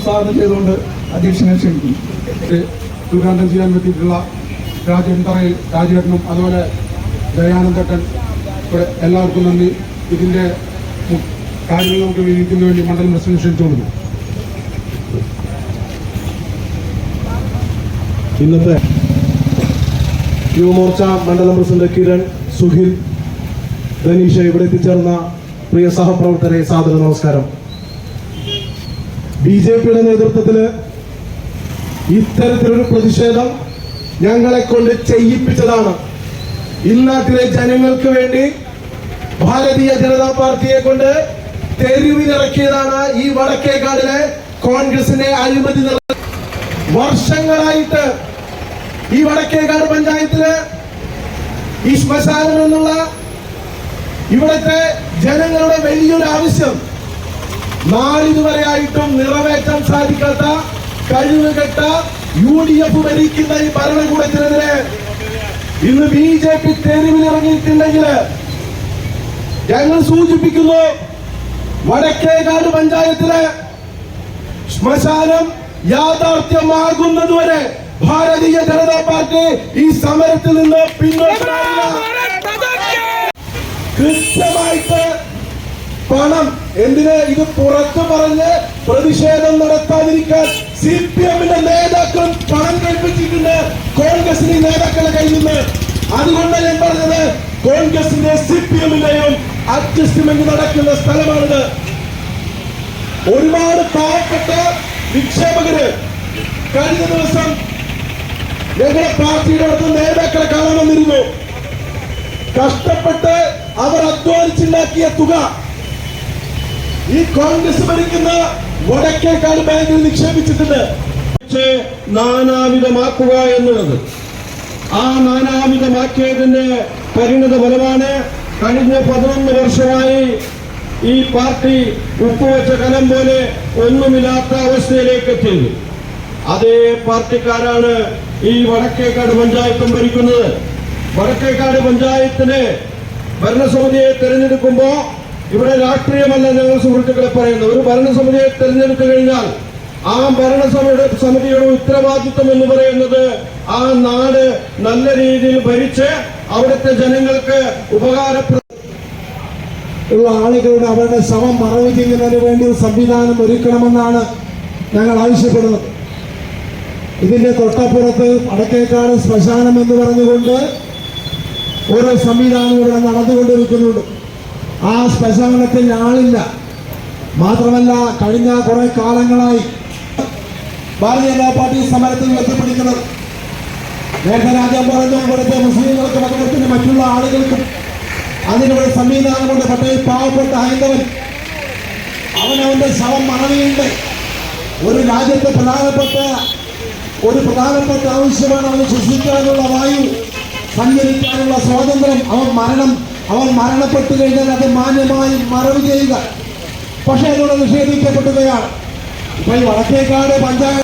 സ്വാഗതം ചെയ്തുകൊണ്ട് അധ്യക്ഷനെ ക്ഷണിക്കുന്നു. ഉദ്ഘാടനം ചെയ്യാൻ പറ്റിയിട്ടുള്ള രാജേന്ദ്രയിൽ രാജേട്ടനും അതുപോലെ ദയാനന്ദട്ടൻ ഇവിടെ എല്ലാവർക്കും നന്ദി. ഇതിന്റെ കാര്യങ്ങൾ നമുക്ക് വിവരിക്കുന്നതിന് വേണ്ടി മണ്ഡലം പ്രസിഡന്റ് ക്ഷണിച്ചു കൊടുക്കുന്നു. ഇന്നത്തെ യുവമോർച്ച മണ്ഡലം പ്രസിഡന്റ് കിരൺ, സുഹിൽ, ധനീഷ, ഇവിടെ എത്തിച്ചേർന്ന പ്രിയ സഹപ്രവർത്തകരെ സാദര നമസ്കാരം. ബിജെപിയുടെ നേതൃത്വത്തില് ഇത്തരത്തിലൊരു പ്രതിഷേധം ഞങ്ങളെ കൊണ്ട് ചെയ്യിപ്പിച്ചതാണ്. ഇന്നാട്ടിലെ ജനങ്ങൾക്ക് വേണ്ടി ഭാരതീയ ജനതാ പാർട്ടിയെ കൊണ്ട് തെരുവിലിറക്കിയതാണ് ഈ വടക്കേക്കാടിലെ കോൺഗ്രസിന്റെ അഴിമതി. വർഷങ്ങളായിട്ട് ഈ വടക്കേക്കാട് പഞ്ചായത്തില് ഈ ശ്മശാനം എന്നുള്ള ഇവിടുത്തെ ജനങ്ങളുടെ വലിയൊരു ആവശ്യം നാളിതുവരെയായിട്ടും നിറവേറ്റാൻ സാധിക്കാത്ത കഴിവുകെട്ട UDF ഭരിക്കുന്ന ഈ ഭരണകൂടത്തിനെതിരെ ഇന്ന് BJP തെരുവിലിറങ്ങിയിട്ടുണ്ടെങ്കിൽ ഞങ്ങൾ സൂചിപ്പിക്കുന്നു, വടക്കേക്കാട് പഞ്ചായത്തിലെ ശ്മശാനം യാഥാർത്ഥ്യമാകുന്നതുവരെ ഭാരതീയ ജനതാ പാർട്ടി ഈ സമരത്തിൽ നിന്ന് പിന്നോട്ടില്ല. കൃത്യമായിട്ട് പണം എന്തിന് ഇത് പുറത്തു പറഞ്ഞ് പ്രതിഷേധം നടത്താതിരിക്കാൻ CPM-ന്റെ നേതാക്കളും പണം കൽപ്പിച്ചിട്ടുണ്ട് കോൺഗ്രസിന്റെ നേതാക്കളുടെ കയ്യിൽ നിന്ന്. അതുകൊണ്ട് ഞാൻ പറഞ്ഞത് കോൺഗ്രസിന്റെ CPM-ന്റെയും അഡ്ജസ്റ്റ്മെന്റ് നടക്കുന്ന സ്ഥലമാണിത്. ഒരുപാട് പാവപ്പെട്ട നിക്ഷേപകര് കഴിഞ്ഞ ദിവസം ഞങ്ങളുടെ പാർട്ടിയുടെ അടുത്ത് നേതാക്കളെ കാണാൻ വന്നിരുന്നു. കഷ്ടപ്പെട്ട് അവർ അധ്വാനിച്ചുണ്ടാക്കിയ തുക ഈ കോൺഗ്രസ് ഭരിക്കുന്ന വടക്കേക്കാട് ബാങ്കിൽ നിക്ഷേപിച്ചിട്ടുണ്ട്. നാനാവിധമാക്കുക എന്നുള്ളത്, ആ നാനാവിധമാക്കിയതിന്റെ പരിണിത ഫലമാണ് കഴിഞ്ഞ 11 വർഷമായി ഈ പാർട്ടി ഉപ്പുവെച്ച കലം പോലെ ഒന്നുമില്ലാത്ത അവസ്ഥയിലേക്ക് എത്തിയത്. അതേ പാർട്ടിക്കാരാണ് ഈ വടക്കേക്കാട് പഞ്ചായത്തും ഭരിക്കുന്നത്. വടക്കേക്കാട് പഞ്ചായത്തിന് ഭരണസമിതിയെ തെരഞ്ഞെടുക്കുമ്പോ ഇവിടെ രാഷ്ട്രീയമല്ല ഞങ്ങൾ സുഹൃത്തുക്കളെ പറയുന്നത്. ഒരു ഭരണസമിതിയെ തെരഞ്ഞെടുത്തു കഴിഞ്ഞാൽ ആ ഭരണസമിതിയുടെ ഉത്തരവാദിത്വം എന്ന് പറയുന്നത് ആ നാട് നല്ല രീതിയിൽ ഭരിച്ച് അവിടുത്തെ ജനങ്ങൾക്ക് ഉപകാരപ്രദമുള്ള ആളുകളുടെ അവരുടെ ശവം മറവ് ചെയ്യുന്നതിന് വേണ്ടി സംവിധാനം ഒരുക്കണമെന്നാണ് ഞങ്ങൾ ആവശ്യപ്പെടുന്നത്. ഇതിന്റെ തൊട്ടപ്പുറത്ത് വടക്കേക്കാട് ശ്മശാനം എന്ന് പറഞ്ഞുകൊണ്ട് ഓരോ സംവിധാനം ഇവിടെ നടന്നുകൊണ്ടിരിക്കുന്നുണ്ട്. ആ ശ്മശാനത്തിൽ ആളില്ല. മാത്രമല്ല, കഴിഞ്ഞ കുറെ കാലങ്ങളായി ഭാരതീയ ജനതാ പാർട്ടി സമരത്തിൽ എത്തിപ്പിടിക്കുന്നത് നേരത്തെ രാജ്യം പറഞ്ഞു, ഇവിടുത്തെ മുസ്ലിങ്ങൾക്കും അതുപോലെ തന്നെ മറ്റുള്ള ആളുകൾക്കും അതിനിവിടെ സംവിധാനമുണ്ട്. പക്ഷേ പാവപ്പെട്ട ഹൈന്ദവൻ അവനവന്റെ ശവം മറവിയുണ്ട്. ഒരു രാജ്യത്തെ പ്രധാനപ്പെട്ട ആവശ്യമാണ് അവന് ശ്വസിക്കാനുള്ള വായു, സഞ്ചരിക്കാനുള്ള സ്വാതന്ത്ര്യം. അവൻ മരണപ്പെട്ടു കഴിഞ്ഞാൽ അത് മാന്യമായി മറവ് ചെയ്യുക. പക്ഷെ അതിലൂടെ നിഷേധിക്കപ്പെടുകയാണ്. ഇപ്പൊ ഈ വടക്കേക്കാട് പഞ്ചായത്ത്